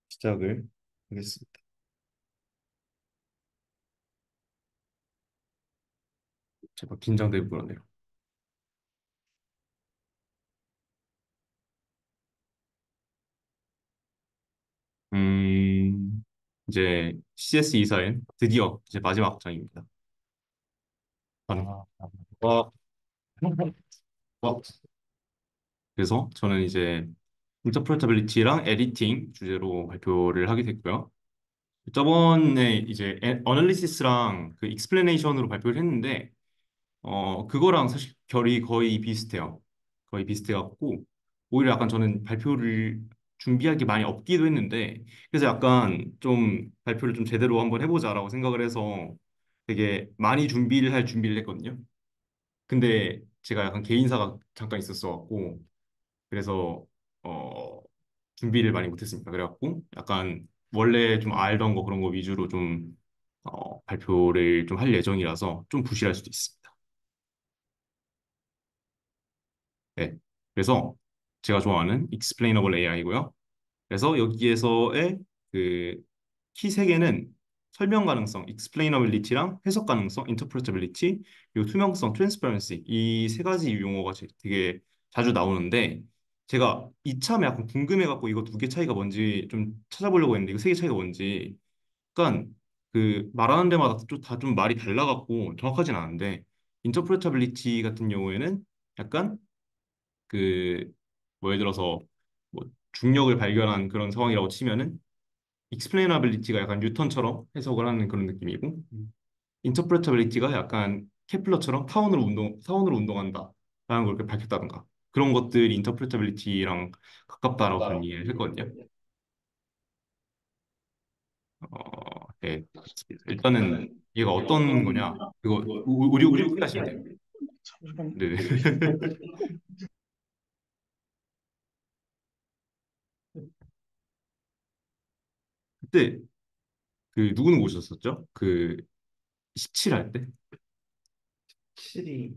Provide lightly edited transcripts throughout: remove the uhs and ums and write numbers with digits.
시작을 하겠습니다. 제가 긴장되고 그러네요. 음, 이제 CS 이사의 드디어 이제 마지막 장입니다. 와, 와. 그래서 저는 이제 인터프레터빌리티랑 에디팅 주제로 발표를 하게 됐고요. 저번에 이제 어널리시스랑 그 익스플레네이션으로 발표를 했는데 그거랑 사실 결이 거의 비슷해요. 거의 비슷해갖고, 오히려 약간 저는 발표를 준비할 게 많이 없기도 했는데, 그래서 약간 좀 발표를 좀 제대로 한번 해보자라고 생각을 해서 되게 많이 준비를 할 준비를 했거든요. 근데 제가 약간 개인사가 잠깐 있었어갖고, 그래서, 어, 준비를 많이 못했습니다. 그래갖고, 약간 원래 좀 알던 거 그런 거 위주로 좀, 발표를 좀 할 예정이라서 좀 부실할 수도 있습니다. 네. 그래서 제가 좋아하는 explainable AI고요. 그래서 여기에서의 그 키 세 개는 설명 가능성, explainability랑 해석 가능성, interpretability, 그리고 투명성, transparency 이 세 가지 용어가 되게 자주 나오는데 제가 이참에 약간 궁금해갖고 이거 두 개 차이가 뭔지 좀 찾아보려고 했는데 이거 세 개 차이가 뭔지 약간 그 말하는 데마다 다 좀 말이 달라갖고 정확하진 않은데 interpretability 같은 경우에는 약간 그 뭐 예를 들어서 뭐 중력을 발견한 그런 상황이라고 치면은 explainability가 약간 뉴턴처럼 해석을 하는 그런 느낌이고 interpretability가 약간 케플러처럼 타원으로 운동한다라는 걸 이렇게 밝혔다던가 그런 것들이 interpretability랑 가깝다라고 저는 이해를 했거든요. 네. 일단은 얘가 어떤 거냐 이거 우리 후기 하시면 돼요. 네. 그때 그 누구는 오셨었죠? 그 17 할 때? 확실히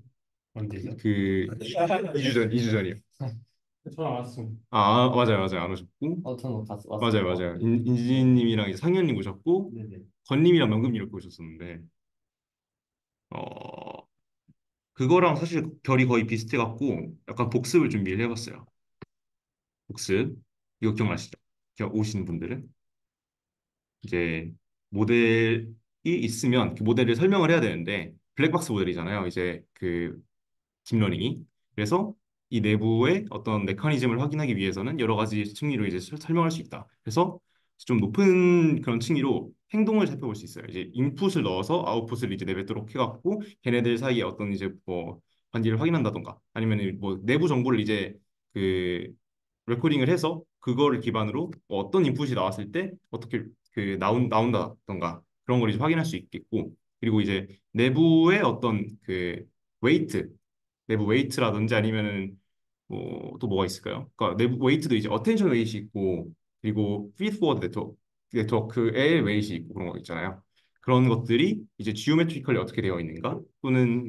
언제죠? 그 2주 전, 2주 전이요. 저랑 왔음. 맞아요, 맞아요. 안 오셨고. 저는 맞아요, 왔었던 것 맞아요. 같아요. 인지님이랑 이제 상현님 오셨고, 네네. 건님이랑 명금님 이렇게 오셨었는데, 어, 그거랑 사실 결이 거의 비슷해갖고, 약간 복습을 준비를 해봤어요. 복습. 이거 기억나시죠? 오신 분들은. 이제 모델이 있으면 그 모델을 설명을 해야 되는데, 블랙박스 모델이잖아요. 이제 그 딥러닝이. 그래서 이 내부의 어떤 메커니즘을 확인하기 위해서는 여러 가지 층위로 이제 설명할 수 있다. 그래서 좀 높은 그런 층위로 행동을 살펴볼 수 있어요. 이제 인풋을 넣어서 아웃풋을 이제 내뱉도록 해갖고 걔네들 사이에 어떤 이제 뭐 관계를 확인한다던가 아니면 뭐 내부 정보를 이제 그 레코딩을 해서 그거를 기반으로 뭐 어떤 인풋이 나왔을 때 어떻게 그 나온다던가 그런 걸 이제 확인할 수 있겠고 그리고 이제 내부의 어떤 그 웨이트 내부 웨이트라든지 아니면은 뭐 또 뭐가 있을까요? 그러니까 내부 웨이트도 이제 어텐션 웨이트 있고 그리고 피드포워드 네트워크의 웨이트 있고 그런 거 있잖아요. 그런 것들이 이제 지오메트리컬리 어떻게 되어 있는가 또는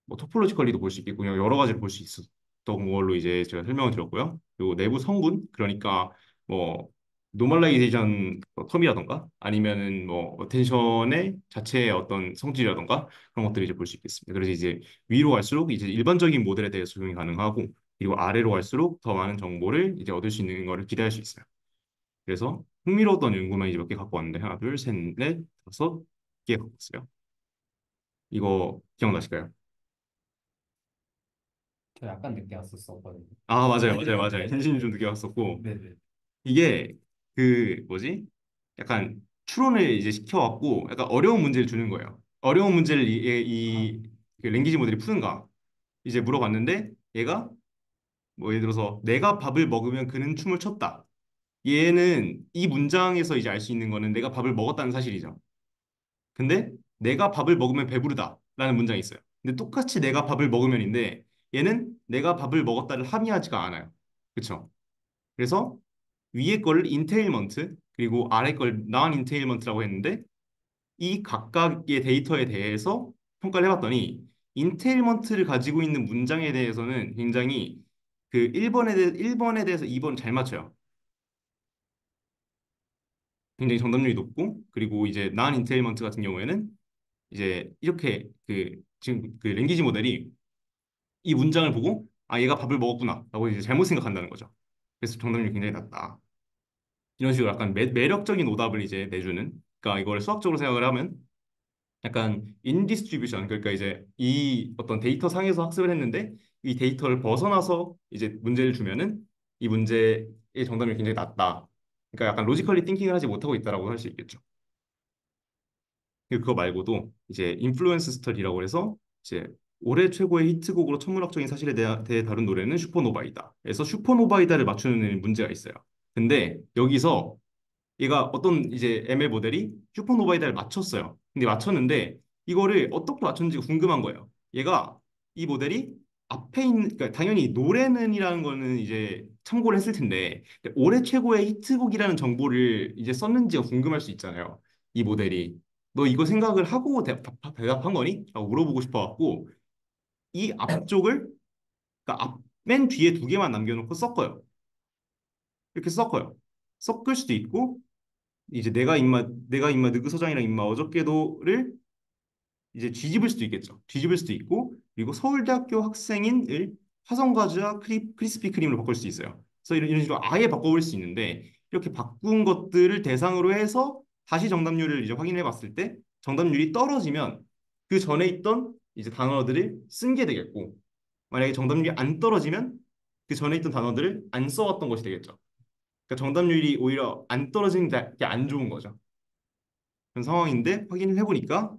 뭐 토폴로지컬리도 볼 수 있겠고 그냥 여러 가지를 볼 수 있었던 걸로 이제 제가 설명을 드렸고요. 그리고 내부 성분 그러니까 뭐 노멀라이제이션 텀이라던가 아니면은 뭐 어텐션의 자체의 어떤 성질이라던가 그런 것들을 이제 볼 수 있겠습니다. 그래서 이제 위로 갈수록 이제 일반적인 모델에 대해서 적용이 가능하고 그리고 아래로 갈수록 더 많은 정보를 이제 얻을 수 있는 거를 기대할 수 있어요. 그래서 흥미로웠던 연구만 이제 몇 개 갖고 왔는데 하나, 둘, 셋, 넷, 다섯 개 갖고 왔어요. 이거 기억나실까요? 저 약간 늦게 왔었었거든요. 아, 맞아요, 맞아요, 맞아요. 현진이 좀 늦게 왔었고, 네네. 이게 그 뭐지? 약간 추론을 이제 시켜갖고 약간 어려운 문제를 주는 거예요. 어려운 문제를 그 랭귀지 모델이 푸는가? 이제 물어봤는데 얘가 뭐 예를 들어서 내가 밥을 먹으면 그는 춤을 췄다. 얘는 이 문장에서 이제 알 수 있는 거는 내가 밥을 먹었다는 사실이죠. 근데 내가 밥을 먹으면 배부르다라는 문장이 있어요. 근데 똑같이 내가 밥을 먹으면인데 얘는 내가 밥을 먹었다를 함의하지가 않아요. 그쵸? 그래서 위에 거를 인테일먼트 그리고 아래 걸 non 인테일먼트라고 했는데 이 각각의 데이터에 대해서 평가를 해봤더니 인테일먼트를 가지고 있는 문장에 대해서는 굉장히 그 1번에 대해서 2번 잘 맞춰요. 굉장히 정답률이 높고 그리고 이제 non 인텔리먼트 같은 경우에는 이제 이렇게 그 지금 그 랭귀지 모델이 이 문장을 보고 아 얘가 밥을 먹었구나라고 이제 잘못 생각한다는 거죠. 그래서 정답률이 굉장히 낮다. 이런 식으로 약간 매력적인 오답을 이제 내주는. 그러니까 이걸 수학적으로 생각을 하면 약간 인디스트리뷰션 그러니까 이제 이 어떤 데이터 상에서 학습을 했는데 이 데이터를 벗어나서 이제 문제를 주면은 이 문제의 정답률이 굉장히 낮다. 그러니까 약간 로지컬리 띵킹을 하지 못하고 있다라고 할 수 있겠죠. 그리고 그거 말고도 이제 인플루언스 스터디라고 해서 이제 올해 최고의 히트곡으로 천문학적인 사실에 대해 다룬 노래는 슈퍼노바이다. 그래서 슈퍼노바이다를 맞추는 문제가 있어요. 근데 여기서 얘가 어떤 이제 ML 모델이 슈퍼노바이다를 맞췄어요. 근데 맞췄는데 이거를 어떻게 맞췄는지가 궁금한 거예요. 얘가 이 모델이 앞에 있는 그러니까 당연히 노래는이라는 거는 이제 참고를 했을 텐데 올해 최고의 히트곡이라는 정보를 이제 썼는지가 궁금할 수 있잖아요. 이 모델이 너 이거 생각을 하고 대답한 거니? 라고 물어보고 싶어 갖고 이 앞쪽을 그러니까 맨 뒤에 두 개만 남겨놓고 섞어요. 이렇게 섞어요. 섞을 수도 있고 이제 내가 임마 느그서장이랑 임마 어저께도를 이제 뒤집을 수도 있겠죠. 뒤집을 수도 있고 그리고 서울대학교 학생인을 화성과자 크리스피 크림으로 바꿀 수 있어요. 그래서 이런 식으로 아예 바꿔볼 수 있는데 이렇게 바꾼 것들을 대상으로 해서 다시 정답률을 이제 확인해 봤을 때 정답률이 떨어지면 그 전에 있던 이제 단어들을 쓴 게 되겠고 만약에 정답률이 안 떨어지면 그 전에 있던 단어들을 안 써왔던 것이 되겠죠. 그러니까 정답률이 오히려 안 떨어지는 게 안 좋은 거죠. 그런 상황인데 확인을 해보니까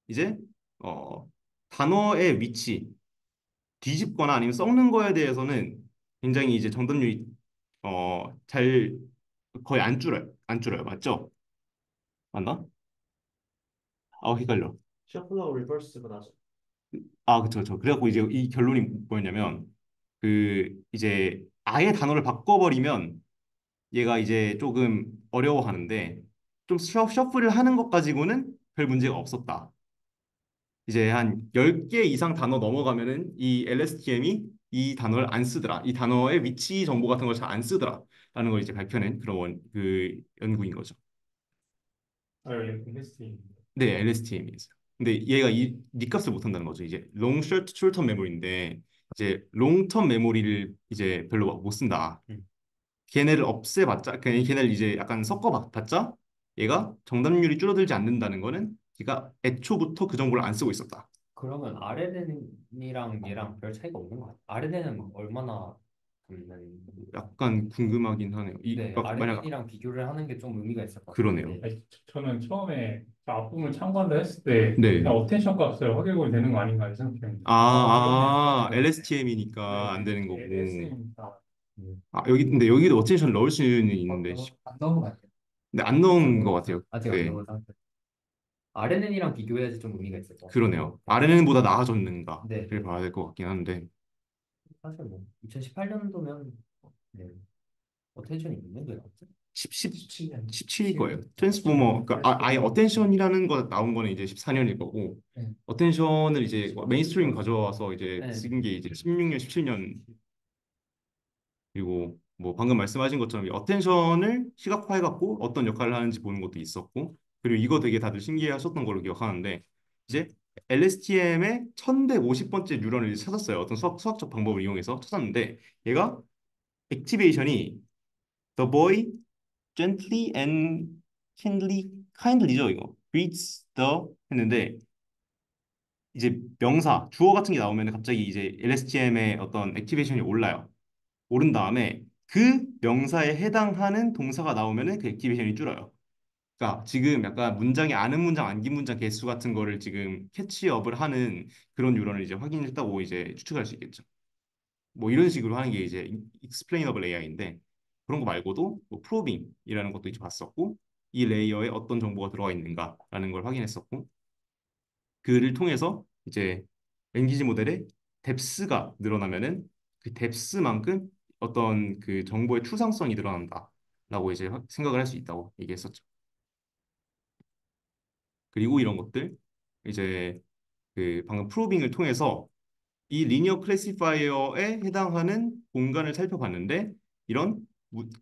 이제 어, 단어의 위치, 뒤집거나 아니면 썩는 거에 대해서는 굉장히 이제 정답률이 잘 거의 안 줄어요. 안 줄어요. 맞죠? 맞나? 아, 헷갈려. 셔플하고 리버스가 나죠. 아, 그쵸, 그쵸. 그래갖고 이제 이 결론이 뭐였냐면 그 이제 아예 단어를 바꿔버리면 얘가 이제 조금 어려워하는데 좀 셔플을 하는 것 가지고는 별 문제가 없었다. 이제 한 10개 이상 단어 넘어가면은 이 LSTM이 이 단어를 안 쓰더라. 이 단어의 위치 정보 같은 걸 잘 안 쓰더라. 라는 걸 이제 밝혀낸 그런 그 연구인 거죠. 아, 여기 헬스팅. 네, LSTM이었어요. 근데 얘가 이 값을 못 한다는 거죠. 이제 long short term 메모리인데 이제 long term 메모리를 이제 별로 못 쓴다. 걔네를 없애봤자 걔네를 이제 약간 섞어봤자 얘가 정답률이 줄어들지 않는다는 거는 걔가 애초부터 그 정보를 안 쓰고 있었다. 그러면 RNN이랑 얘랑 별 차이가 없는 것 같아요. RNN은 얼마나 담는? 약간 궁금하긴 하네요. 네, 만약 RNN이랑 비교를 하는 게 좀 의미가 있을 것 그러네요. 같은데. 아니, 저는 처음에 그 앞부분을 참고한다 했을 때 네. 그냥 어텐션 값을 확인이 되는 거 아닌가 생각했는데 LSTM이니까 안 네, 되는 거고. SM입니다. 아, 근데 여기도 어텐션 넣을 수는 있는데, 안 넣은 것 같아요. 근데 안 넣은 것 같아요. 아직 안 네. 넣은 상태. RNN이랑 비교해야지 좀 의미가 있을 것 같아요. 그러네요. RNN보다 나아졌는가를 네, 네. 봐야 될 것 같긴 한데, 사실 뭐 2018년도면 네. 어텐션이 몇 년도에 나왔죠? 17년. 17일 거예요. 트랜스포머, 그러니까 아예 어텐션이라는 거 나온 거는 이제 14년일 거고, 네. 어텐션을 이제 메인스트림 가져와서 이제 네. 쓴 게 이제 16년, 17년 그리고 뭐 방금 말씀하신 것처럼 이 어텐션을 시각화해갖고 어떤 역할을 하는지 보는 것도 있었고 그리고 이거 되게 다들 신기해하셨던 걸로 기억하는데 이제 LSTM의 1150번째 뉴런을 이제 찾았어요. 어떤 수학적 방법을 이용해서 찾았는데 얘가 액티베이션이 The boy gently and kindly죠 이거 greets the 했는데 이제 명사 주어 같은 게 나오면 갑자기 이제 LSTM의 어떤 액티베이션이 올라요. 오른 다음에 그 명사에 해당하는 동사가 나오면은 그 액티베이션이 줄어요. 그러니까 지금 약간 문장의 아는 문장, 안긴 문장 개수 같은 거를 지금 캐치업을 하는 그런 유런을 이제 확인했다고 이제 추측할 수 있겠죠. 뭐 이런 식으로 하는 게 이제 explainable AI인데 그런 거 말고도 뭐 probing이라는 것도 이제 봤었고 이 레이어에 어떤 정보가 들어가 있는가라는 걸 확인했었고 그를 통해서 이제 랭귀지 모델의 뎁스가 늘어나면은 그 뎁스만큼 어떤 그 정보의 추상성이 늘어난다라고 이제 생각을 할 수 있다고 얘기했었죠. 그리고 이런 것들 이제 그 방금 프로빙을 통해서 이 리니어 클래시파이어에 해당하는 공간을 살펴봤는데 이런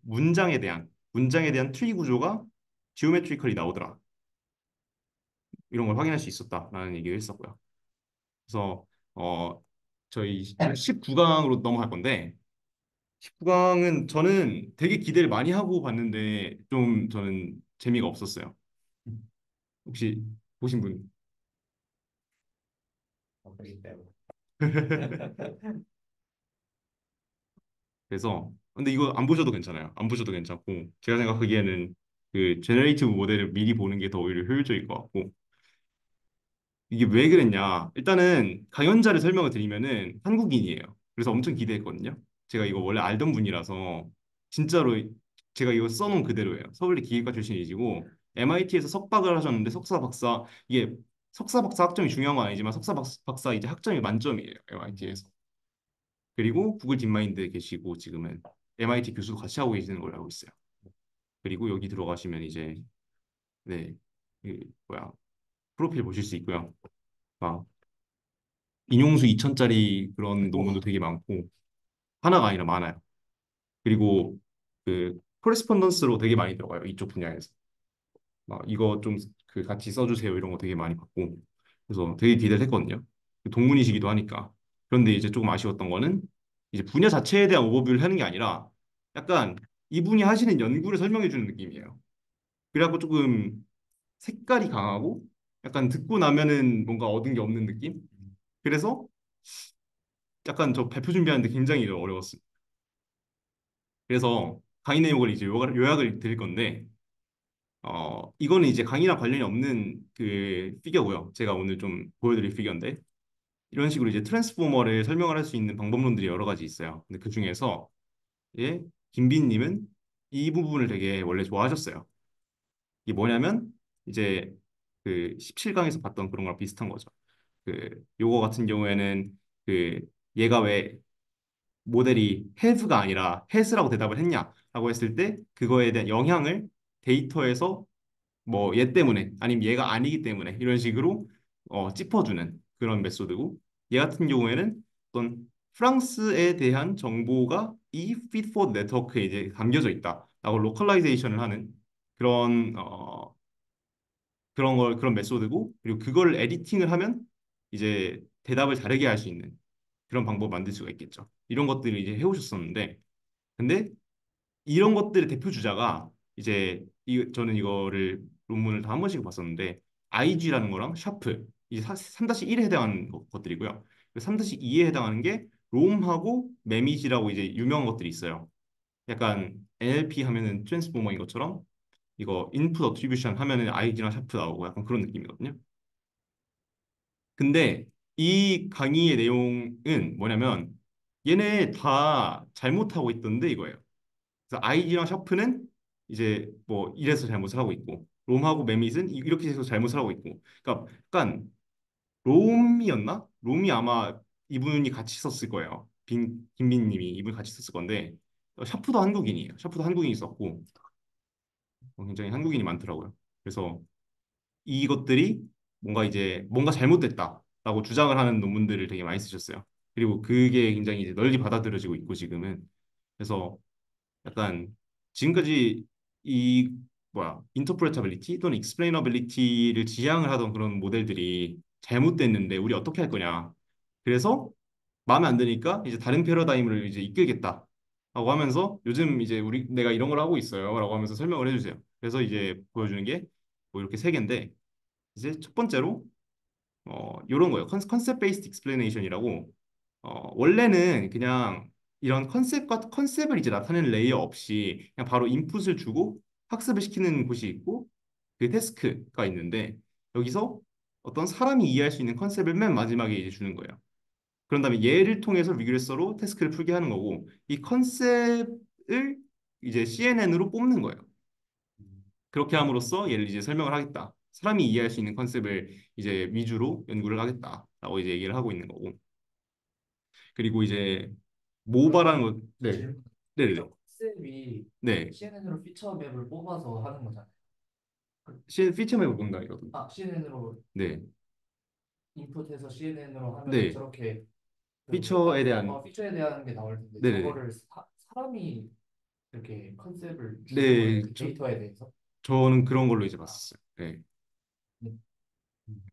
문장에 대한 트리 구조가 지오메트리컬이 나오더라. 이런 걸 확인할 수 있었다라는 얘기를 했었고요. 그래서 저희 19강으로 넘어갈 건데 19강은 저는 되게 기대를 많이 하고 봤는데 좀 저는 재미가 없었어요. 혹시 보신 분? 그렇기 때문에. 그래서 근데 이거 안 보셔도 괜찮아요. 안 보셔도 괜찮고 제가 생각하기에는 그 제너레이티브 모델을 미리 보는 게 더 오히려 효율적일 것 같고 이게 왜 그랬냐? 일단은 강연자를 설명을 드리면은 한국인이에요. 그래서 엄청 기대했거든요. 제가 이거 원래 알던 분이라서 진짜로 제가 이거 써놓은 그대로예요. 서울대 기계과 출신이시고 MIT에서 석박을 하셨는데 석사 박사 이게 석사 박사 학점이 중요한 건 아니지만 석사 박사 이제 학점이 만점이에요. MIT에서. 그리고 구글 딥마인드에 계시고 지금은 MIT 교수도 같이 하고 계시는 걸로 알고 있어요. 그리고 여기 들어가시면 이제 네, 그 뭐야 프로필 보실 수 있고요. 막 인용수 2천짜리 그런 논문도 되게 많고 하나가 아니라 많아요. 그리고 그 코레스폰던스로 되게 많이 들어가요. 이쪽 분야에서. 막 이거 좀 그 같이 써주세요 이런 거 되게 많이 받고 그래서 되게 기대를 했거든요. 동문이시기도 하니까. 그런데 이제 조금 아쉬웠던 거는 이제 분야 자체에 대한 오버뷰를 하는 게 아니라 약간 이분이 하시는 연구를 설명해 주는 느낌이에요. 그래갖고 조금 색깔이 강하고 약간 듣고 나면은 뭔가 얻은 게 없는 느낌? 그래서 약간 저 발표 준비하는데 굉장히 어려웠어요. 그래서 강의 내용을 이제 요약을 드릴 건데, 이거는 이제 강의랑 관련이 없는 그 피겨고요. 제가 오늘 좀 보여드릴 피겨인데, 이런 식으로 이제 트랜스포머를 설명을 할 수 있는 방법론들이 여러 가지 있어요. 근데 그 중에서, 예, 김빈님은 이 부분을 되게 원래 좋아하셨어요. 이게 뭐냐면, 이제 그 17강에서 봤던 그런 거랑 비슷한 거죠. 그, 요거 같은 경우에는 그, 얘가 왜 모델이 have가 아니라 has라고 대답을 했냐라고 했을 때 그거에 대한 영향을 데이터에서 뭐 얘 때문에 아니면 얘가 아니기 때문에 이런 식으로 짚어주는 그런 메소드고 얘 같은 경우에는 어떤 프랑스에 대한 정보가 이 feed forward 네트워크에 이제 담겨져 있다라고 로컬라이제이션을 하는 그런 그런 메소드고 그리고 그걸 에디팅을 하면 이제 대답을 다르게 할 수 있는 그런 방법 만들 수가 있겠죠. 이런 것들을 이제 해오셨었는데 근데 이런 것들의 대표 주자가 이제 저는 이거를 논문을 다 한 번씩 봤었는데 IG라는 거랑 샤프 이제 3-1에 해당하는 것들이고요. 3-2에 해당하는 게 롬하고 메미지라고 이제 유명한 것들이 있어요. 약간 NLP 하면은 트랜스포머인 것처럼 이거 인풋 어트리뷰션 하면은 IG랑 샤프 나오고 약간 그런 느낌이거든요. 근데 이 강의의 내용은 뭐냐면 얘네 다 잘못하고 있던데 이거예요. 그래서 IG랑 샤프는 이제 뭐 이래서 잘못을 하고 있고 롬하고 매밋은 이렇게 해서 잘못을 하고 있고 그러니까 약간 롬이었나? 롬이 아마 이분이 같이 썼을 거예요. 김빈님이 이분 같이 썼을 건데 샤프도 한국인이에요. 샤프도 한국인이 있었고 굉장히 한국인이 많더라고요. 그래서 이것들이 뭔가 이제 뭔가 잘못됐다라고 주장을 하는 논문들을 되게 많이 쓰셨어요. 그리고 그게 굉장히 이제 널리 받아들여지고 있고 지금은 그래서 약간 지금까지 이 뭐야 인터프레터빌리티 또는 익스플레이너빌리티를 지향을 하던 그런 모델들이 잘못됐는데 우리 어떻게 할 거냐. 그래서 마음에 안 드니까 이제 다른 패러다임을 이제 이끌겠다. 라고 하면서 요즘 이제 우리 내가 이런 걸 하고 있어요. 라고 하면서 설명을 해주세요. 그래서 이제 보여주는 게 뭐 이렇게 세 개인데 이제 첫 번째로 요런 거예요. 컨셉 베이스드 익스플레네이션이라고 원래는 그냥 이런 컨셉을 이제 나타내는 레이어 없이 그냥 바로 인풋을 주고 학습을 시키는 곳이 있고 그 태스크가 있는데 여기서 어떤 사람이 이해할 수 있는 컨셉을 맨 마지막에 이제 주는 거예요. 그런 다음에 얘를 통해서 리그레서로 태스크를 풀게 하는 거고 이 컨셉을 이제 CNN으로 뽑는 거예요. 그렇게 함으로써 얘를 이제 설명을 하겠다. 사람이 이해할 수 있는 컨셉을 이제 위주로 연구를 하겠다라고 이제 얘기를 하고 있는 거고. 그리고 이제 모바라는 거, 네, 질문. 네네네, 컨셉이 네, CNN으로 피처 맵을 뽑아서 하는 거잖아요. 피처맵을 본다 이거든. CNN으로 네, 인풋해서 CNN으로 하면은 네, 저렇게 피처에 대한, 피처에 대한 게 나올 텐데 네네네, 저거를 사람이 이렇게 컨셉을 주는 거예요. 네, 그 데이터에 대해서. 저는 그런 걸로 이제 봤었어요. 네. 음.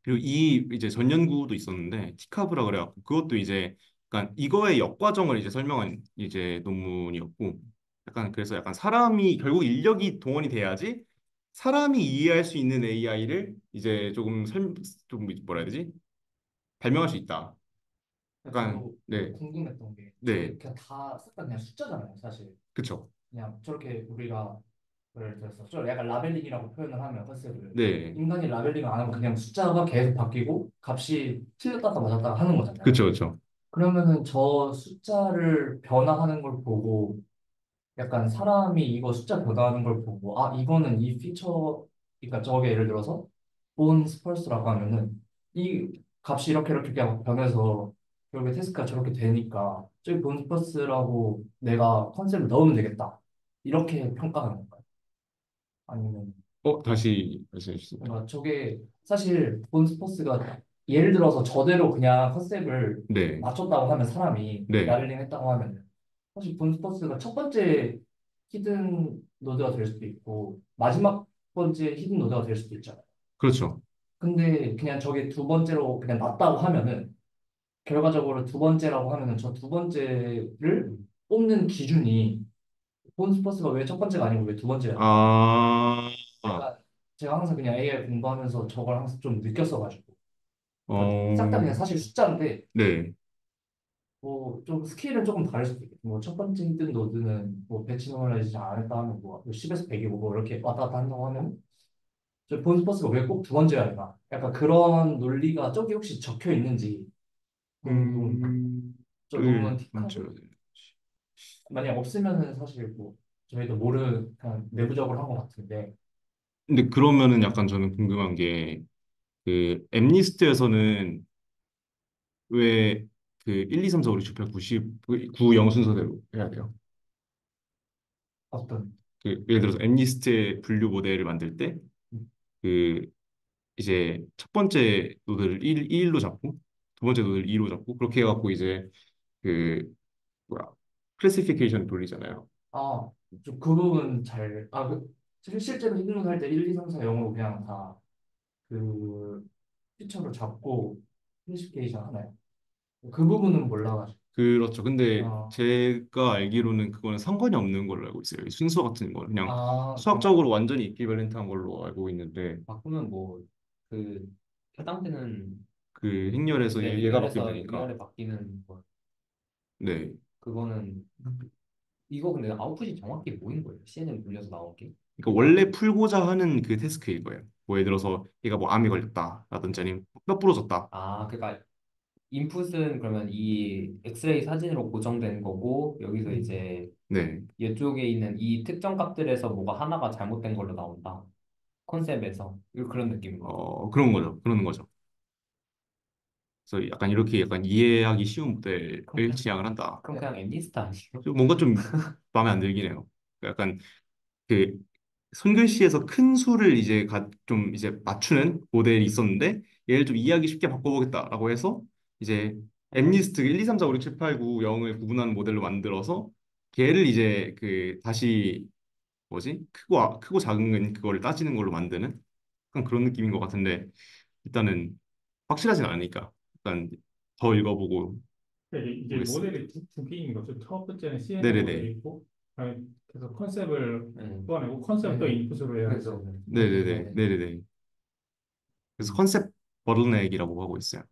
그리고 이 이제 전 연구도 있었는데 티카브라 그래갖고 그것도 이제 약간 이거의 역과정을 이제 설명한 이제 논문이었고 약간 그래서 약간 사람이 결국 인력이 동원이 돼야지 사람이 이해할 수 있는 AI를 이제 좀 뭐라 해야 되지? 발명할 수 있다. 약간 저도 네, 궁금했던 게 네, 저게 그냥 다 싹 다 그냥 숫자잖아요, 사실. 그쵸. 그냥 저렇게 우리가 예를 들어서 저 약간 라벨링이라고 표현을 하면 컨셉을 네, 인간이 라벨링을 안 하고 그냥 숫자가 계속 바뀌고 값이 틀렸다가 맞았다가 하는 거잖아요. 그쵸, 그쵸. 그러면은 저 숫자를 변화하는 걸 보고 약간 사람이 이거 숫자 변화하는 걸 보고 아 이거는 이 피처 그러니까 저게 예를 들어서 본 스펄스라고 하면은 이 값이 이렇게 그냥 변해서 결국에 테스트가 저렇게 되니까 저기 본 스펄스라고 내가 컨셉을 넣으면 되겠다 이렇게 평가하는 건가요? 아니면 다시 말씀해 주십니다. 뭔가 저게 사실 본 스퍼스가 예를 들어서 저대로 그냥 컨셉을 네, 맞췄다고 하면 사람이 네, 라벨링 했다고 하면 사실 본 스퍼스가 첫 번째 히든 노드가 될 수도 있고 마지막 번째 히든 노드가 될 수도 있잖아요. 그렇죠. 근데 그냥 저게 두 번째로 그냥 맞다고 하면은 결과적으로 두 번째라고 하면은 저 두 번째를 뽑는 기준이 본 스퍼스가 왜 첫 번째가 아니고 왜 두 번째야? 아, 약간 제가 항상 그냥 AI 공부하면서 저걸 항상 좀 느꼈어가지고 그러니까 싹 다 어, 그냥 사실 숫자인데 네. 뭐 좀 스케일은 조금 다를 수도 있겠고 뭐 첫 번째 히든 노드는 뭐 배치 노멀라이즈 안 했다 하면 뭐 10에서 100이고 뭐 이렇게 왔다 갔다 한다고 하면 저 본스퍼스가 왜 꼭 두 번째야 되나 약간 그런 논리가 저기 혹시 적혀 있는지 궁금해요. 음, 저 논문 먼저. 틱하고 만약 없으면은 사실 뭐 저희도 모르 그냥 내부적으로 한 것 같은데 근데 그러면은 약간 저는 궁금한 게, 그, 엠니스트에서는 왜 그 1, 2, 3, 4, 5, 6, 7, 8, 9, 10, 9, 0 순서대로 해야 돼요? 어떤 그, 예를 들어서 엠니스트의 분류 모델을 만들 때, 그, 이제 첫 번째 노드를 1로 잡고, 두 번째 노드를 2로 잡고, 그렇게 해갖고 이제 그, 뭐야, 클래시피케이션 돌리잖아요. 아, 좀 그 부분 잘, 실제로 히든노드 할 때 1, 2, 3, 4, 0으로 그냥 다 그 피처를 잡고 클래시피케이션 하나요? 그 부분은 몰라가지고. 그렇죠. 근데 아, 제가 알기로는 그거는 상관이 없는 걸로 알고 있어요. 이 순서 같은 거 그냥 그럼, 수학적으로 완전히 이퀴밸런트한 걸로 알고 있는데 바꾸면 뭐 그 해당되는 그 행렬에서 네, 얘가 바뀌면 행렬에서 되니까. 위아래 바뀌는 거 네. 그거는 이거 근데 아웃풋이 정확히 뭐인 거예요? CNN 돌려서 나온 게? 그러니까 원래 풀고자 하는 그 태스크일 거예요. 뭐 예를 들어서 얘가 뭐 암이 걸렸다라든지 아니면 뼈 부러졌다. 아, 그러니까 인풋은 그러면 이 엑스레이 사진으로 고정된 거고 여기서 이제 네. 이쪽에 있는 이 특정 값들에서 뭐가 하나가 잘못된 걸로 나온다. 컨셉에서 그런 느낌인 거죠. 그런 거죠. 그러는 거죠. 그래서 약간 이렇게 약간 이해하기 쉬운 그럼 모델을 그냥 지향을 한다. 그럼 그냥 엠니스트 아니에요? 뭔가 좀 마음에 안 들긴 해요. 약간 그 손글씨에서 큰 수를 이제 좀 이제 맞추는 모델이 있었는데 얘를 좀 이해하기 쉽게 바꿔보겠다라고 해서 이제 엠니스트 1, 2, 3, 4, 5, 6, 7, 8, 9, 0을 구분하는 모델로 만들어서 걔를 이제 그 다시 뭐지? 크고 작은 그거를 따지는 걸로 만드는 약간 그런 느낌인 것 같은데 일단은 확실하진 않으니까 일단 더 읽어보고 이게 보겠습니다. 모델이 두 개인 거죠. 첫 번째는 CNN 모델이 네네네. 있고, 그래서 컨셉을 네. 뽑아내고 컨셉도 네. 인풋으로 그래서, 해야죠. 네네네. 네네. 네네네. 그래서 컨셉 버틀넥이라고 하고 있어요.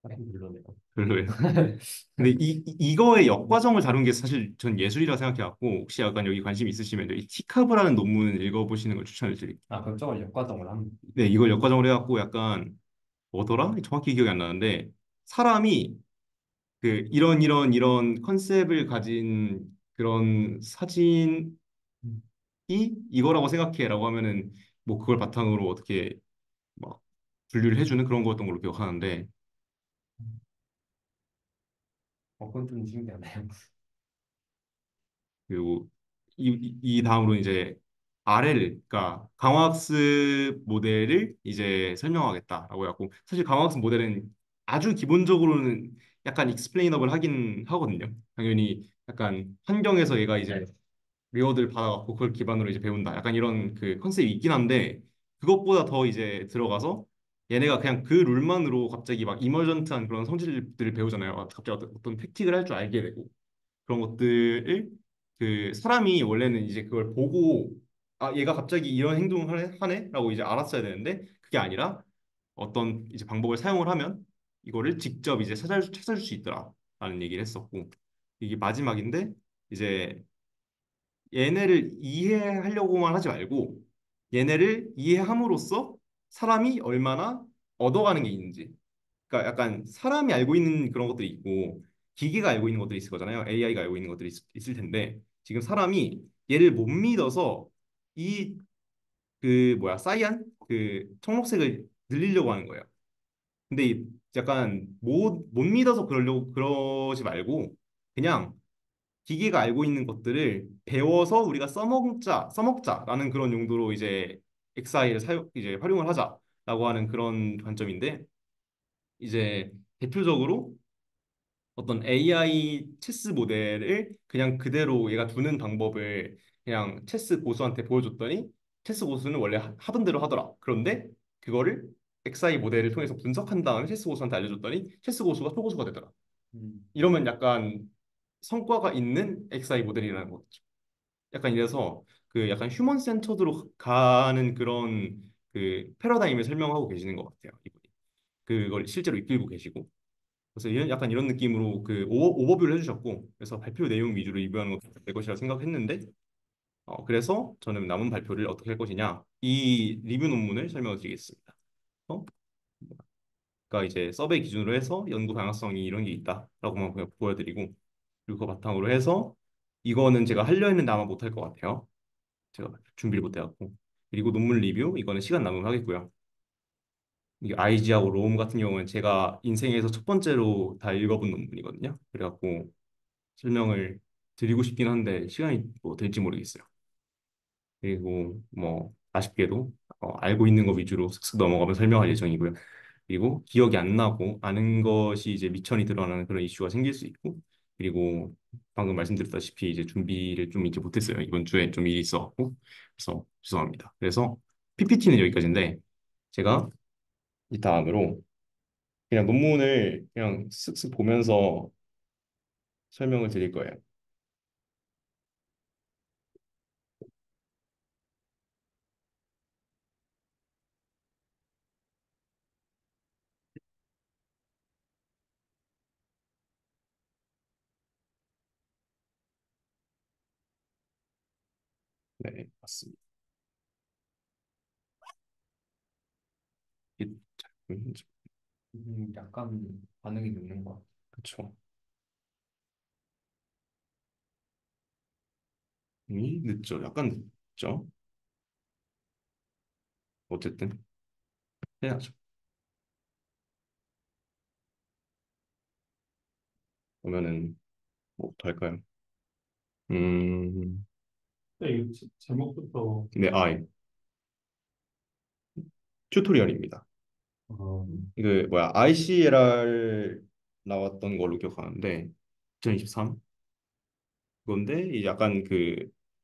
별로네요. 별로예요. 근데 이거의 역과정을 다룬 게 사실 전 예술이라 생각해갖고 혹시 약간 여기 관심 있으시면 이 티카브라는 논문을 읽어보시는 걸 추천을 드릴게요. 아, 그럼 저걸 역과정을 하면 네, 이걸 역과정을 해갖고 약간 뭐더라? 정확히 기억이 안 나는데 사람이 그 이런 컨셉을 가진 그런 사진이 이거라고 생각해라고 하면은 뭐 그걸 바탕으로 어떻게 막 분류를 해주는 그런 거였던 걸로 기억하는데 그건 좀 신기하네요. 그리고 이 다음으로 이제 RL, 그러니까 강화학습 모델을 이제 설명하겠다라고 해갖고 사실 강화학습 모델은 아주 기본적으로는 약간 익스플레이너블 하긴 하거든요. 당연히 약간 환경에서 얘가 이제 리워드를 받아갖고 그걸 기반으로 이제 배운다. 약간 이런 그 컨셉이 있긴 한데 그것보다 더 이제 들어가서 얘네가 그냥 그 룰만으로 갑자기 막 이머전트한 그런 성질들을 배우잖아요. 갑자기 어떤 택틱을 할 줄 알게 되고 그런 것들을 그 사람이 원래는 이제 그걸 보고 아 얘가 갑자기 이런 행동을 하네라고 이제 알았어야 되는데 그게 아니라 어떤 이제 방법을 사용을 하면 이거를 직접 이제 찾아줄 수 있더라라는 얘기를 했었고 이게 마지막인데 이제 얘네를 이해하려고만 하지 말고 얘네를 이해함으로써 사람이 얼마나 얻어가는 게 있는지 그러니까 약간 사람이 알고 있는 그런 것들이 있고 기계가 알고 있는 것들이 있을 거잖아요. AI가 알고 있는 것들이 있을 텐데 지금 사람이 얘를 못 믿어서 이 그 뭐야 사이안 그 청록색을 늘리려고 하는 거예요. 근데 약간 못 믿어서 그러지 말고 그냥 기계가 알고 있는 것들을 배워서 우리가 써먹자라는 그런 용도로 이제 XI를 이제 활용을 하자라고 하는 그런 관점인데 이제 대표적으로 어떤 AI 체스 모델을 그냥 그대로 얘가 두는 방법을 그냥 체스 고수한테 보여줬더니 체스 고수는 원래 하던 대로 하더라. 그런데 그거를 XI 모델을 통해서 분석한 다음에 체스 고수한테 알려줬더니 체스 고수가 초고수가 되더라. 음. 이러면 약간 성과가 있는 XI 모델이라는 거죠. 약간 이래서 그 약간 휴먼 센터드로 가는 그런 그 패러다임을 설명하고 계시는 것 같아요. 이분이. 그걸 실제로 이끌고 계시고. 그래서 약간 이런 느낌으로 그 오버뷰를 해주셨고, 그래서 발표 내용 위주로 리뷰하는 것도 될 것이라 생각했는데, 그래서 저는 남은 발표를 어떻게 할 것이냐, 이 리뷰 논문을 설명을 드리겠습니다. 어? 그러니까 이제 서베이 기준으로 해서 연구 방향성이 이런 게 있다라고만 그냥 보여드리고, 그리고 그 바탕으로 해서 이거는 제가 하려 했는데 아마 못할 것 같아요. 제가 준비를 못 해갖고. 그리고 논문 리뷰, 이거는 시간 남으면 하겠고요. 이게 아이지하고 로움 같은 경우는 제가 인생에서 첫 번째로 다 읽어본 논문이거든요. 그래갖고 설명을 드리고 싶긴 한데 시간이 뭐 될지 모르겠어요. 그리고 뭐 아쉽게도 알고 있는 거 위주로 슥슥 넘어가면 설명할 예정이고요. 그리고 기억이 안 나고 아는 것이 이제 미천이 드러나는 그런 이슈가 생길 수 있고 그리고 방금 말씀드렸다시피 이제 준비를 좀 이제 못했어요. 이번 주에 좀 일이 있어갖고 그래서 죄송합니다. 그래서 PPT는 여기까지인데 제가 이 다음으로 그냥 논문을 그냥 슥슥 보면서 설명을 드릴 거예요. 네, 맞습니다. 이- 음, 약간 반응이 늦는 것 같아. 그렇죠. 늦죠. 약간 늦죠. 어쨌든 해야죠. 그러면은 뭐부터 할까요? 음, 근데 이 제목부터 네, 튜토리얼입니다. 어, 이거 뭐야? ICLR 나왔던 걸로 기억하는데 2023 그건데 이제 약간 그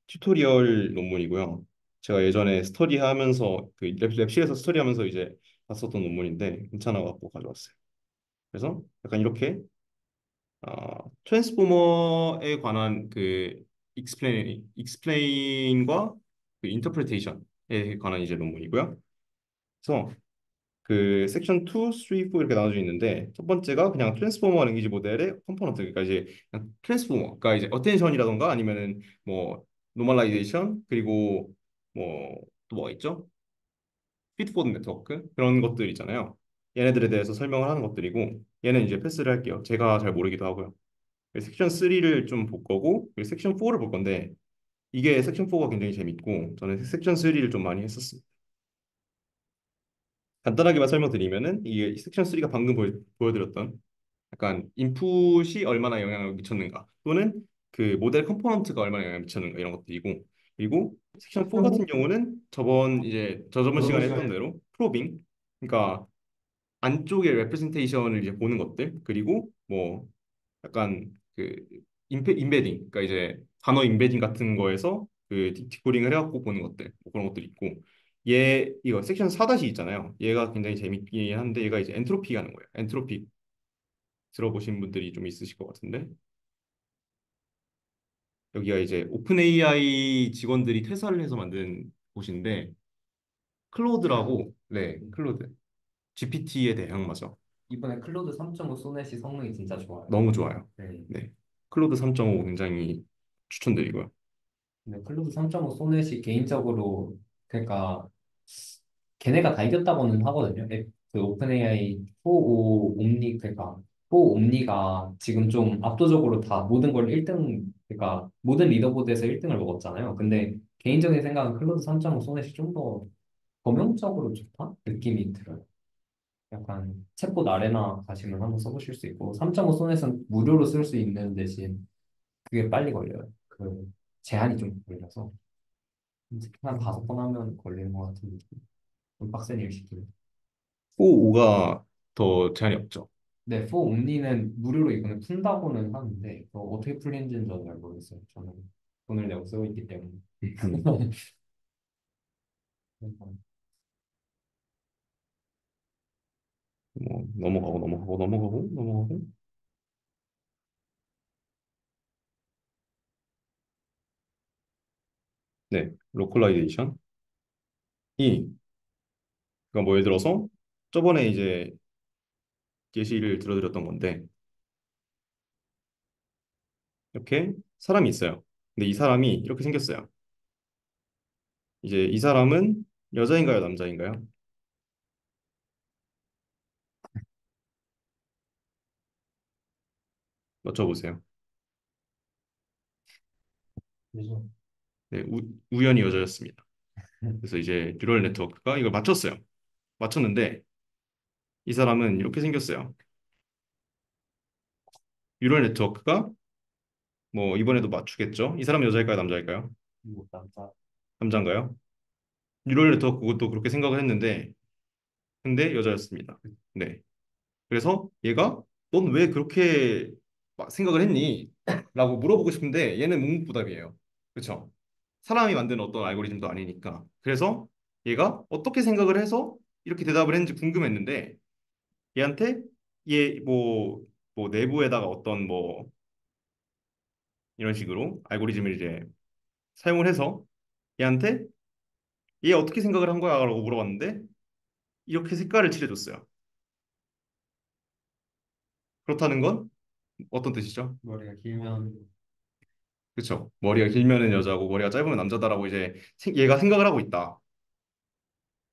튜토리얼 논문이고요. 제가 예전에 스터디하면서 그 랩실에서 스터디하면서 이제 봤었던 논문인데 괜찮아 갖고 가져왔어요. 그래서 약간 이렇게 트랜스포머에 관한 그 익스플레인과 그 인터프리테이션에 관한 이제 논문이고요. 그래서 그 섹션 2, 3, 4 이렇게 나눠져 있는데 첫 번째가 그냥 트랜스포머 랭귀지 모델의 컴포넌트 그러니까 이제 그냥 트랜스포머 그러니까 이제 어텐션이라던가 아니면은 뭐 노멀라이제이션 그리고 뭐 또 뭐가 있죠? 피드포드 네트워크 그런 것들 있잖아요. 얘네들에 대해서 설명을 하는 것들이고 얘는 이제 패스를 할게요. 제가 잘 모르기도 하고요. 섹션 3를 좀 볼 거고 그리고 섹션 4를 볼 건데 이게 섹션 4가 굉장히 재밌고 저는 섹션 3를 좀 많이 했었습니다. 간단하게만 설명드리면은 이게 섹션 3가 방금 보여드렸던 약간 인풋이 얼마나 영향을 미쳤는가 또는 그 모델 컴포넌트가 얼마나 영향을 미쳤는가 이런 것들이고 그리고 섹션 4 같은 경우는 저번 시간에 했던 대로 프로빙 그러니까 안쪽의 레프레젠테이션을 이제 보는 것들 그리고 뭐 약간 그 인베딩 그러니까 이제 단어 인베딩 같은 거에서 그 디코딩을 해갖고 보는 것들 뭐 그런 것들이 있고 얘 이거 섹션 4다시 있잖아요. 얘가 굉장히 재밌긴 한데 얘가 이제 엔트로피 하는 거예요. 엔트로피 들어보신 분들이 좀 있으실 것 같은데 여기가 이제 오픈 AI 직원들이 퇴사를 해서 만든 곳인데 클로드라고 네 클로드 GPT에 대항마죠. 이번에 클로드 3.5 소넷이 성능이 진짜 좋아요. 너무 좋아요. 네. 네 클로드 3.5 굉장히 추천드리고요. 근데 클로드 3.5 소넷이 개인적으로 그러니까 걔네가 다 이겼다고는 하거든요. 그 오픈 AI 4.5 옴니 그러니까 4 옴니가 지금 좀 압도적으로 다 모든 걸 1등 그러니까 모든 리더보드에서 1등을 먹었잖아요. 근데 개인적인 생각은 클로드 3.5 소넷이 좀 더 범용적으로 좋다 느낌이 들어요. 약간 챗봇 아레나 가시면 한번 써보실 수 있고 3.5 소넷은 무료로 쓸 수 있는 대신 그게 빨리 걸려요. 그 제한이 좀 걸려서 특히 한 5번 하면 걸리는 것 같은 느낌. 좀 빡센 일 시키는. 4.5가 더 제한이 없죠. 네, 4 옴니는 무료로 이번에 푼다고는 하는데 어떻게 풀리는지는 저는 잘 모르겠어요. 저는 돈을 내고 쓰고 있기 때문에. 뭐 넘어가고 네 로컬라이제이션이 그러니까 뭐 예를 들어서 저번에 이제 예시를 들어드렸던 건데 이렇게 사람이 있어요. 근데 이 사람이 이렇게 생겼어요. 이제 이 사람은 여자인가요, 남자인가요? 맞춰보세요. 그래서 네, 우연히 여자였습니다. 그래서 이제 뉴럴 네트워크가 이걸 맞췄어요. 맞췄는데 이 사람은 이렇게 생겼어요. 뉴럴 네트워크가 뭐 이번에도 맞추겠죠? 이 사람은 여자일까요, 남자일까요? 뭐 남자 남자인가요? 뉴럴 네트워크 그것도 그렇게 생각을 했는데 근데 여자였습니다. 네. 그래서 얘가 넌 왜 그렇게 막 생각을 했니? 라고 물어보고 싶은데 얘는 묵묵부답이에요. 그렇죠? 사람이 만드는 어떤 알고리즘도 아니니까. 그래서 얘가 어떻게 생각을 해서 이렇게 대답을 했는지 궁금했는데 얘한테 얘 뭐 내부에다가 어떤 뭐 이런 식으로 알고리즘을 이제 사용을 해서 얘한테 얘 어떻게 생각을 한 거야? 라고 물어봤는데 이렇게 색깔을 칠해줬어요. 그렇다는 건 어떤 뜻이죠? 머리가 길면 그쵸. 머리가 길면은 여자고 머리가 짧으면 남자다라고 이제 얘가 생각을 하고 있다.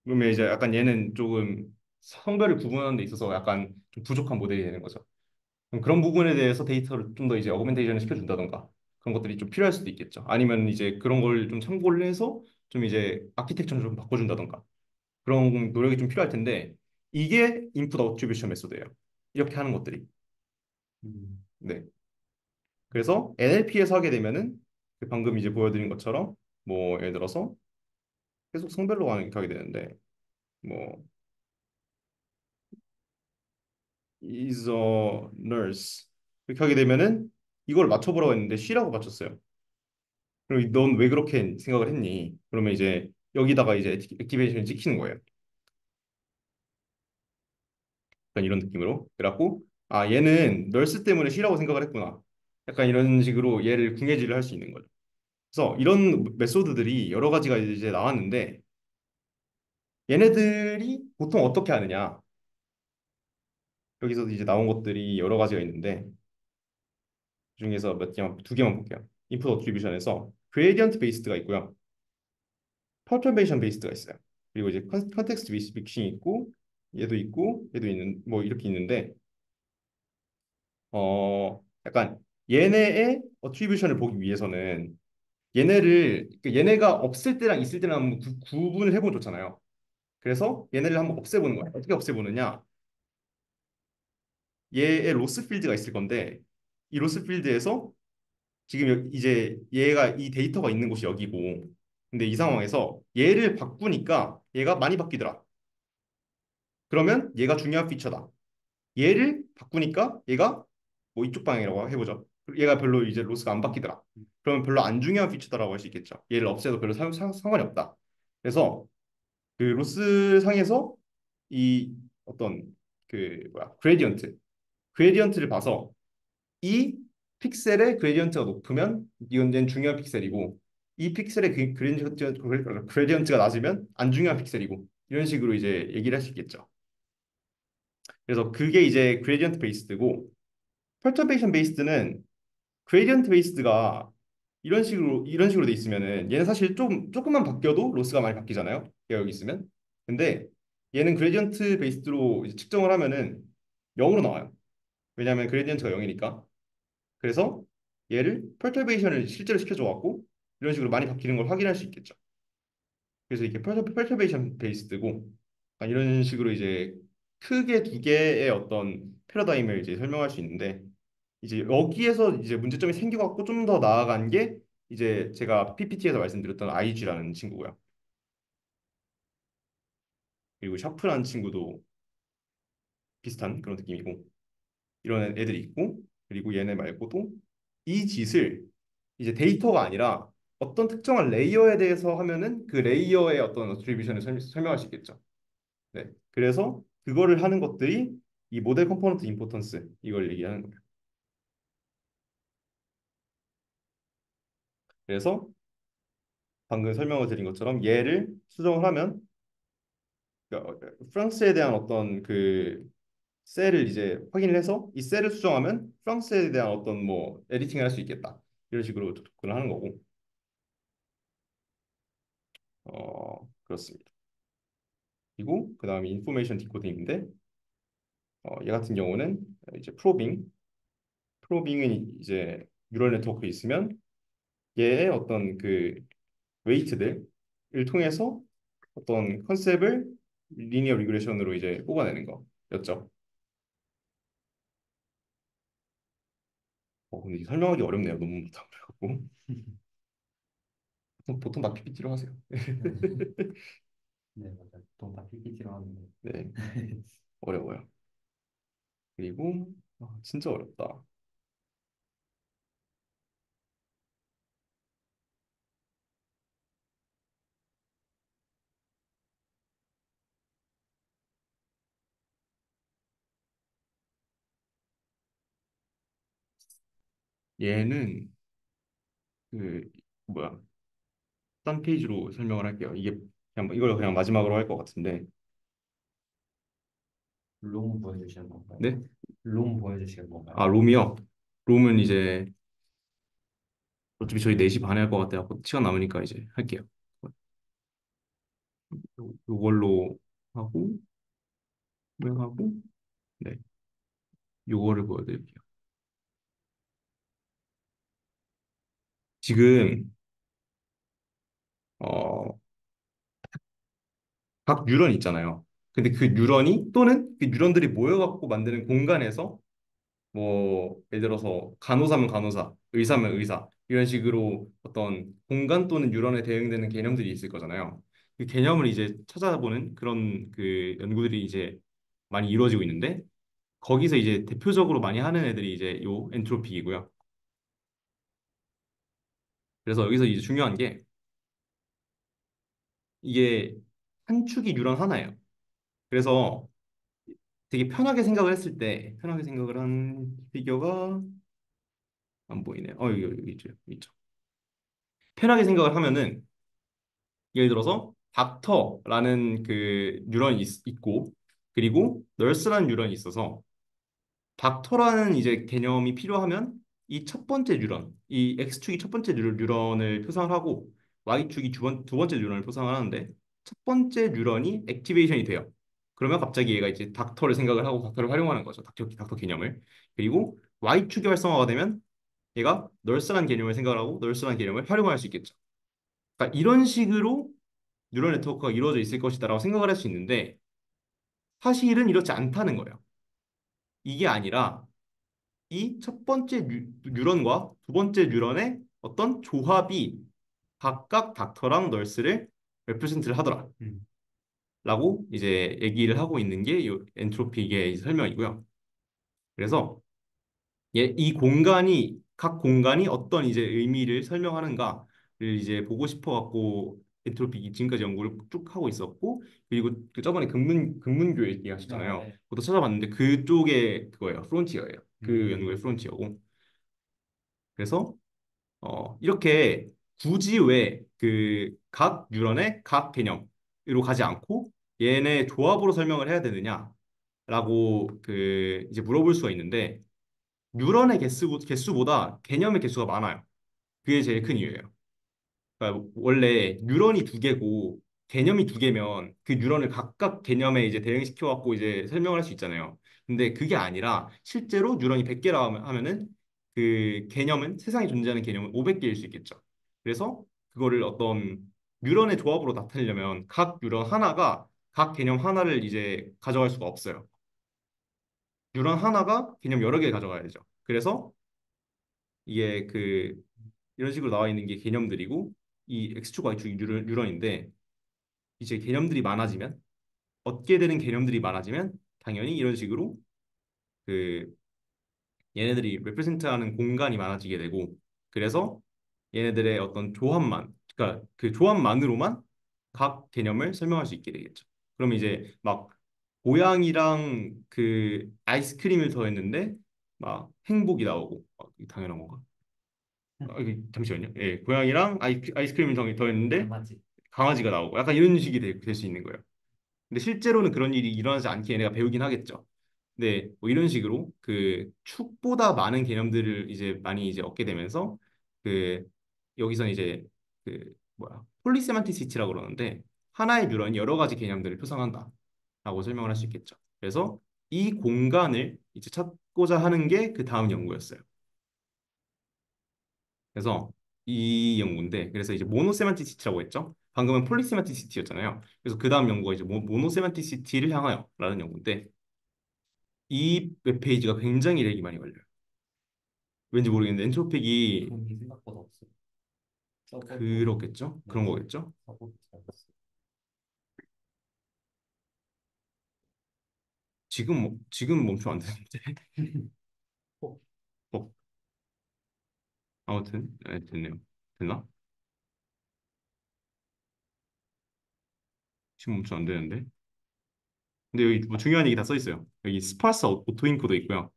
그러면 이제 약간 얘는 조금 성별을 구분하는 데 있어서 약간 좀 부족한 모델이 되는 거죠. 그럼 그런 부분에 대해서 데이터를 좀 더 이제 어그멘테이션을 시켜준다던가 그런 것들이 좀 필요할 수도 있겠죠. 아니면 이제 그런 걸 좀 참고를 해서 좀 이제 아키텍처를 좀 바꿔준다던가 그런 노력이 좀 필요할 텐데 이게 인풋 어트리뷰션 메소드예요. 이렇게 하는 것들이. 음, 네. 그래서 NLP에서 하게 되면은 그 방금 이제 보여드린 것처럼 뭐 예를 들어서 계속 성별로 가게 되는데 뭐 is a nurse 이렇게 하게 되면은 이걸 맞춰보라고 했는데 she라고 맞췄어요. 그럼 넌 왜 그렇게 생각을 했니? 그러면 이제 여기다가 이제 액티베이션을 찍히는 거예요. 약간 이런 느낌으로. 그래갖고 아 얘는 널스 때문에 she라고 생각을 했구나. 약간 이런 식으로 얘를 궁예질을 할 수 있는 거죠. 그래서 이런 메소드들이 여러 가지가 이제 나왔는데 얘네들이 보통 어떻게 하느냐? 여기서 이제 나온 것들이 여러 가지가 있는데 그중에서 두 개만 볼게요. 인풋 어트리뷰션에서 그레디언트 베이스드가 있고요. 퍼터베이션 베이스드가 있어요. 그리고 이제 컨텍스트 믹싱이 있고 얘도 있는 뭐 이렇게 있는데 약간 얘네의 어트리뷰션을 보기 위해서는 얘네가 없을 때랑 있을 때랑 한번 구분을 해보면 좋잖아요. 그래서 얘네를 한번 없애보는 거예요. 어떻게 없애보느냐? 얘의 로스 필드가 있을 건데 이 로스 필드에서 지금 이제 얘가 이 데이터가 있는 곳이 여기고 근데 이 상황에서 얘를 바꾸니까 얘가 많이 바뀌더라. 그러면 얘가 중요한 피처다. 얘를 바꾸니까 얘가 뭐 이쪽 방향이라고 해보죠. 얘가 별로 이제 로스가 안 바뀌더라. 그러면 별로 안 중요한 피처다라고 할 수 있겠죠. 얘를 없애도 별로 상관이 없다. 그래서 그 로스 상에서 이 어떤 그 뭐야 그레디언트를 봐서 이 픽셀의 그레디언트가 높으면 이건 얘는 중요한 픽셀이고 이 픽셀의 그레디언트가 낮으면 안 중요한 픽셀이고 이런 식으로 이제 얘기를 할 수 있겠죠. 그래서 그게 이제 그레디언트 베이스드고 퍼터베이션 베이스드는 그레디언트 베이스드가 이런 식으로 돼 있으면은 얘는 사실 조금만 바뀌어도 로스가 많이 바뀌잖아요. 얘가 여기 있으면. 근데 얘는 그레디언트 베이스드로 이제 측정을 하면은 0으로 나와요. 왜냐하면 그레디언트가 0이니까. 그래서 얘를 펄터베이션을 실제로 시켜줘 갖고 이런 식으로 많이 바뀌는 걸 확인할 수 있겠죠. 그래서 이게 펄터베이션 베이스드고 이런 식으로 이제 크게 두 개의 어떤 패러다임을 이제 설명할 수 있는데 이제 여기에서 이제 문제점이 생겨갖고 좀 더 나아간 게 이제 제가 PPT에서 말씀드렸던 IG라는 친구고요. 그리고 샤프라는 친구도 비슷한 그런 느낌이고 이런 애들이 있고 그리고 얘네 말고도 이 짓을 이제 데이터가 아니라 어떤 특정한 레이어에 대해서 하면은 그 레이어의 어떤 어트리뷰션을 설명할 수 있겠죠. 네. 그래서 그거를 하는 것들이 이 모델 컴포넌트 임포턴스 이걸 얘기하는 거예요. 그래서 방금 설명을 드린 것처럼 얘를 수정을 하면 그러니까 프랑스에 대한 어떤 그 셀을 이제 확인을 해서 이 셀을 수정하면 프랑스에 대한 어떤 뭐 에디팅을 할 수 있겠다. 이런 식으로 접근을 하는 거고. 그렇습니다. 그리고 그다음에 인포메이션 디코딩인데 얘 같은 경우는 이제 프로빙은 이제 뉴럴 네트워크 있으면 얘의 어떤 그 웨이트들을 통해서 어떤 컨셉을 리니어 리그레션으로 이제 뽑아내는 거였죠. 근데 이게 설명하기 어렵네요. 너무 못하고. 보통 다 PPT로 하세요. 네, 맞아요. 보통 다 PPT로 하는데. 네, 어려워요. 그리고 진짜 어렵다. 얘는 그 뭐야? 딴 페이지로 설명을 할게요. 이게 그냥 이걸 그냥 마지막으로 할 것 같은데. 롬 보여주시는 건가요? 네? 롬 보여주시는 건가요? 롬이요. 롬은 이제 어차피 저희 4시 반에 할 것 같아요. 시간 남으니까 이제 할게요. 요걸로 하고 하고 네. 요거를 보여드릴게요. 지금 어, 각 뉴런 있잖아요. 근데 그 뉴런이 또는 그 뉴런들이 모여갖고 만드는 공간에서 뭐 예를 들어서 간호사면 간호사, 의사면 의사 이런 식으로 어떤 공간 또는 뉴런에 대응되는 개념들이 있을 거잖아요. 그 개념을 이제 찾아보는 그런 그 연구들이 이제 많이 이루어지고 있는데 거기서 이제 대표적으로 많이 하는 애들이 이제 요 엔트로피이고요. 그래서 여기서 이제 중요한 게 이게 한 축이 뉴런 하나예요. 그래서 되게 편하게 생각을 했을 때 편하게 생각을 한 피겨가 안 보이네요. 여기 있죠. 여기 있죠. 편하게 생각을 하면은 예를 들어서 닥터라는 그 뉴런이 있고 그리고 널스라는 뉴런이 있어서 닥터라는 이제 개념이 필요하면 이 첫 번째 뉴런, 이 X축이 첫 번째 뉴런을 표상을 하고 Y축이 두 번째 뉴런을 표상을 하는데 첫 번째 뉴런이 액티베이션이 돼요. 그러면 갑자기 얘가 이제 닥터를 생각을 하고 닥터를 활용하는 거죠. 닥터 개념을. 그리고 Y축이 활성화가 되면 얘가 널스라는 개념을 생각을 하고 널스라는 개념을 활용할 수 있겠죠. 그러니까 이런 식으로 뉴럴 네트워크가 이루어져 있을 것이다라고 생각을 할 수 있는데 사실은 이렇지 않다는 거예요. 이게 아니라 이 첫 번째 뉴런과 두 번째 뉴런의 어떤 조합이 각각 닥터랑 널스를 레프레젠트를 하더라. 음. 라고 이제 얘기를 하고 있는 게 이 엔트로피의 설명이고요. 그래서 이 공간이 각 공간이 어떤 이제 의미를 설명하는가를 이제 보고 싶어 갖고 엔트로피 지금까지 연구를 쭉 하고 있었고 그리고 그 저번에 금문교 아, 얘기하셨잖아요. 네. 그것도 찾아봤는데 그쪽에 그거예요. 프론티어예요. 그 연구의 음, 프론티어고. 그래서 이렇게 굳이 왜 그 각 뉴런의 각 개념으로 가지 않고 얘네 조합으로 설명을 해야 되느냐라고 그 이제 물어볼 수가 있는데 뉴런의 개수보다 개념의 개수가 많아요. 그게 제일 큰 이유예요. 그러니까 원래 뉴런이 두 개고 개념이 두 개면 그 뉴런을 각각 개념에 이제 대응시켜 갖고 이제 설명을 할 수 있잖아요. 근데 그게 아니라 실제로 뉴런이 100개라 하면은 그 개념은 세상에 존재하는 개념은 500개일 수 있겠죠. 그래서 그거를 어떤 뉴런의 조합으로 나타내려면 각 뉴런 하나가 각 개념 하나를 이제 가져갈 수가 없어요. 뉴런 하나가 개념 여러 개를 가져가야 되죠. 그래서 이게 그 이런 식으로 나와 있는 게 개념들이고 이 X축, Y축 뉴런인데 이제 개념들이 많아지면 얻게 되는 개념들이 많아지면 당연히 이런 식으로 그 얘네들이 레프레젠트하는 공간이 많아지게 되고 그래서 얘네들의 어떤 조합만 그러니까 그 조합만으로만 각 개념을 설명할 수 있게 되겠죠. 그러면 이제 막 고양이랑 그 아이스크림을 더했는데 막 행복이 나오고 이게 당연한 건가? 이게 잠시만요. 예, 고양이랑 아이스크림을 더했는데 강아지. 강아지가 나오고 약간 이런 식이 될 수 있는 거예요. 근데 실제로는 그런 일이 일어나지 않게 얘네가 배우긴 하겠죠. 네, 뭐 이런 식으로 그 축보다 많은 개념들을 이제 많이 이제 얻게 되면서 그 여기서는 이제 그 뭐야 폴리세만티시티라고 그러는데 하나의 뉴런이 여러 가지 개념들을 표상한다라고 설명을 할 수 있겠죠. 그래서 이 공간을 이제 찾고자 하는 게 그 다음 연구였어요. 그래서 이 연구인데 그래서 이제 모노세만티시티라고 했죠. 방금은 폴리세만티시티였잖아요. 그래서 그 다음 연구가 이제 모노세만티시티를 향하여라는 연구인데 이 웹페이지가 굉장히 렉이 많이 걸려요. 왠지 모르겠는데 엔트로픽이 그런 게 생각보다 없어요. 서버도 그렇겠죠? 네, 그런 거겠죠? 서버도 잘 됐어요. 지금 멈추면 안 되는데. 어, 어, 아무튼 네, 됐네요. 됐나? 지금 멈추면 안 되는데. 근데 여기 뭐 중요한 얘기 다 써 있어요. 여기 스파스 오토인코도 있고요.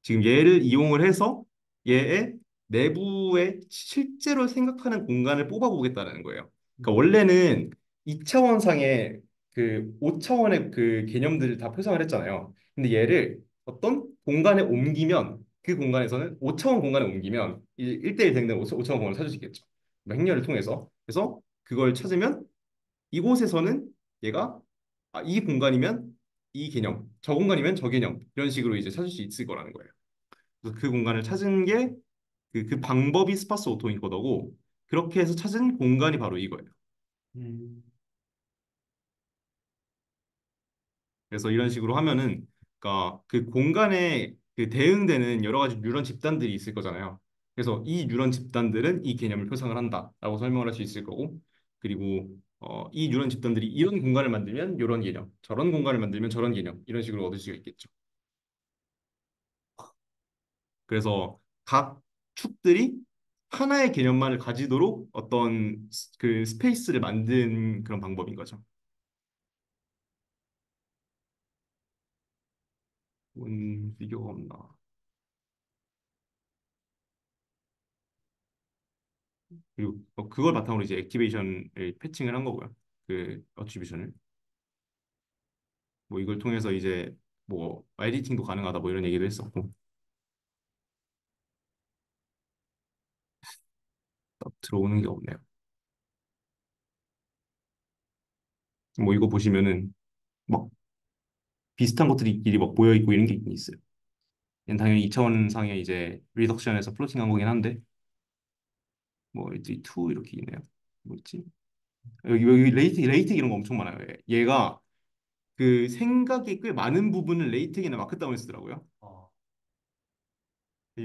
지금 얘를 이용을 해서 얘의 내부에 실제로 생각하는 공간을 뽑아보겠다는 거예요. 그러니까 원래는 2차원상의 그 5차원의 그 개념들을 다 표상을 했잖아요. 근데 얘를 어떤 공간에 옮기면 그 공간에서는 5차원 공간에 옮기면 이제 1대1 되는 5차원 공간을 찾을 수 있겠죠. 행렬을 통해서. 그래서 그걸 찾으면 이곳에서는 얘가 이 공간이면 이 개념, 저 공간이면 저 개념 이런 식으로 이제 찾을 수 있을 거라는 거예요. 그래서 그 공간을 찾은 게 그 방법이 스파스 오토인코더고 그렇게 해서 찾은 공간이 바로 이거예요. 음, 그래서 이런 식으로 하면은 그러니까 그 공간에 그 대응되는 여러 가지 뉴런 집단들이 있을 거잖아요. 그래서 이 뉴런 집단들은 이 개념을 표상을 한다라고 설명을 할 수 있을 거고 그리고 이 뉴런 집단들이 이런 공간을 만들면 이런 개념, 저런 공간을 만들면 저런 개념 이런 식으로 얻을 수가 있겠죠. 그래서 각 축들이 하나의 개념만을 가지도록 어떤 그 스페이스를 만든 그런 방법인 거죠. 비교가 없나. 그리고 그걸 바탕으로 이제 액티베이션을 패칭을 한 거고요. 그 어트리뷰션을 뭐 이걸 통해서 이제 뭐 에디팅도 가능하다 뭐 이런 얘기도 했었고 들어오는 게 없네요. 뭐 이거 보시면은 막 비슷한 것들이 끼리 막 모여 있고 이런 게 있긴 있어요. 얘는 당연히 2차원상의 이제 리덕션에서 플로팅한 거긴 한데 뭐 이제 2 이렇게 있네요. 뭐 있지? 여기 레이텍 이런 거 엄청 많아요. 얘가 그 생각이 꽤 많은 부분을 레이텍이나 마크다운에 쓰더라고요. 어,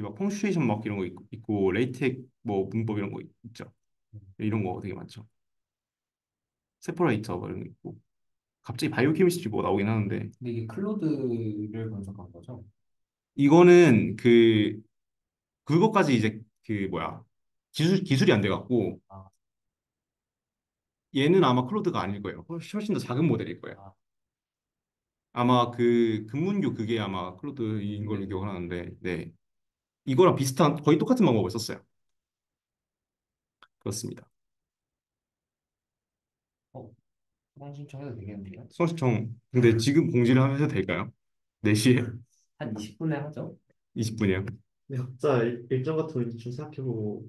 막 펑슈에이션 막 이런 거 있고 레이텍 뭐 문법 이런 거 있죠. 음. 이런 거 되게 많죠. 세퍼레이터 뭐 이런 거 있고 갑자기 바이오 케미스트리 뭐 나오긴 하는데 근데 이게 클로드를 분석한 거죠? 이거는 그 그것까지 이제 그 뭐야 기술이 안 돼갖고 아, 얘는 아마 클로드가 아닐 거예요. 훨씬 더 작은 모델일 거예요. 아, 아마 그 금문교 그게 아마 클로드인 걸로 기억을 하는데, 네. 이거랑 비슷한 거의 똑같은 방법을 썼어요. 그렇습니다. 수강 신청해도 되겠는데요? 수강신청 근데 지금 공지를 하면 해도 될까요? 4시에 한 20분에 하죠. 20분이요. 근데 각자 일정 같은 거 좀 생각해보고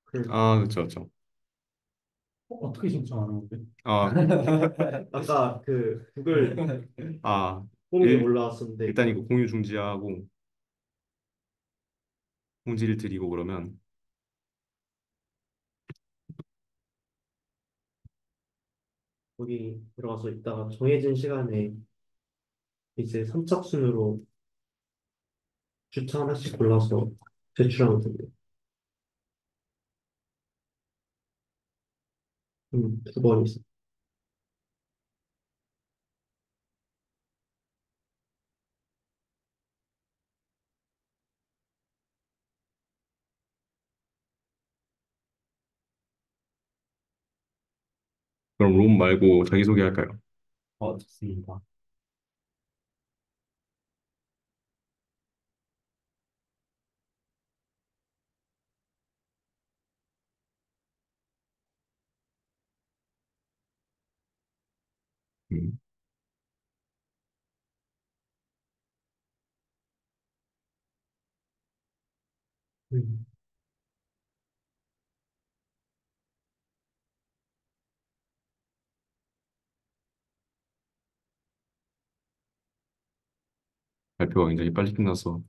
그럴까요? 아, 그렇죠, 그렇죠. 어떻게 신청하는 건데? 아, 아까 그 구글 아, 홈이 일, 올라왔었는데 일단 이거 공유 중지하고 공지를 드리고 그러면 거기 들어가서 있다가 정해진 시간에 이제 선착순으로 주차 하나씩 골라서 제출하면 됩니다. 2번 있어. 그럼 롬 말고 자기소개 할까요? 좋습니다. 음, 음, 발표가 굉장히 빨리 끝나서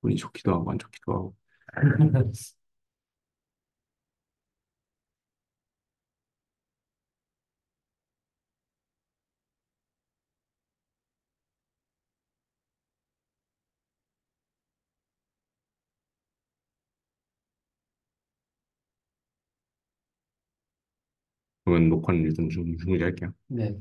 운이 좋기도 하고 안 좋기도 하고. 그러면 녹화는 일단 좀 중지할게요. 네.